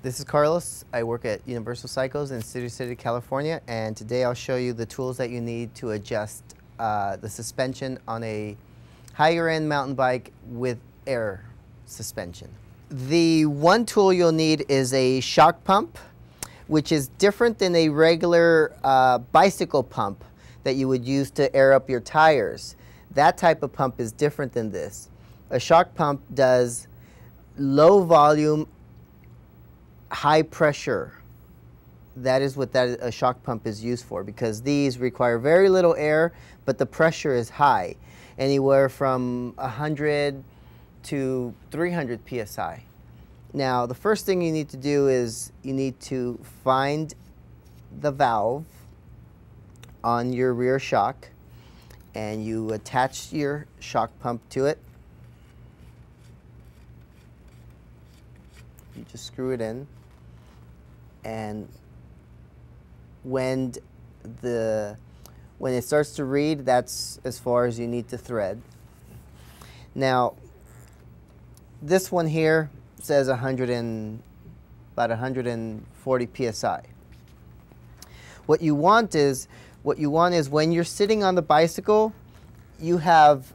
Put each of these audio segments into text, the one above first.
This is Carlos. I work at Universal Cycles in City, California, and today I'll show you the tools that you need to adjust the suspension on a higher end mountain bike with air suspension. The one tool you'll need is a shock pump, which is different than a regular bicycle pump that you would use to air up your tires. That type of pump is different than this. A shock pump does low volume, high pressure. That is what a shock pump is used for, because these require very little air, but the pressure is high, anywhere from 100 to 300 psi. Now, the first thing you need to do is you need to find the valve on your rear shock, and you attach your shock pump to it. You just screw it in, and when it starts to read, that's as far as you need to thread. Now, this one here says about 140 psi. What you want is when you're sitting on the bicycle, you have,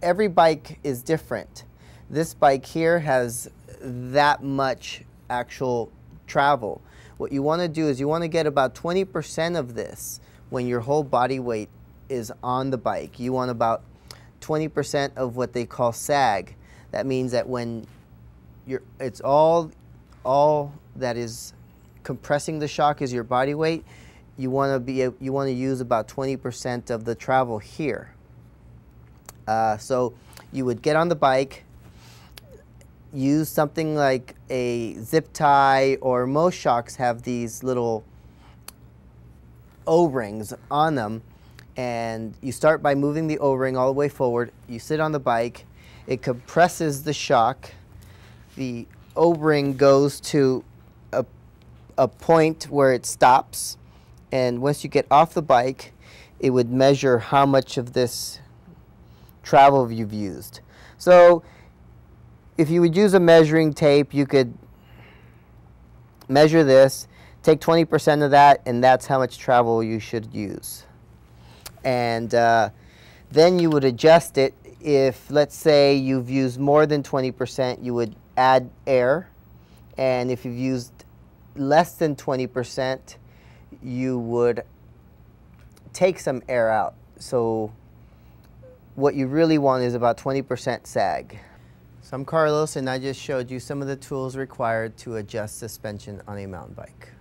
every bike is different. This bike here has that much actual travel. What you want to do is you want to get about 20% of this when your whole body weight is on the bike. You want about 20% of what they call sag. That means that when it's all that is compressing the shock is your body weight. You want to use about 20% of the travel here. So you would get on the bike, use something like a zip tie, or most shocks have these little O-rings on them, and you start by moving the O-ring all the way forward. You sit on the bike, it compresses the shock, the O-ring goes to a point where it stops, and once you get off the bike, it would measure how much of this travel you've used. So if you would use a measuring tape, you could measure this, take 20% of that, and that's how much travel you should use. And then you would adjust it. If, let's say, you've used more than 20%, you would add air. And if you've used less than 20%, you would take some air out. So what you really want is about 20% sag. So I'm Carlos, and I just showed you some of the tools required to adjust suspension on a mountain bike.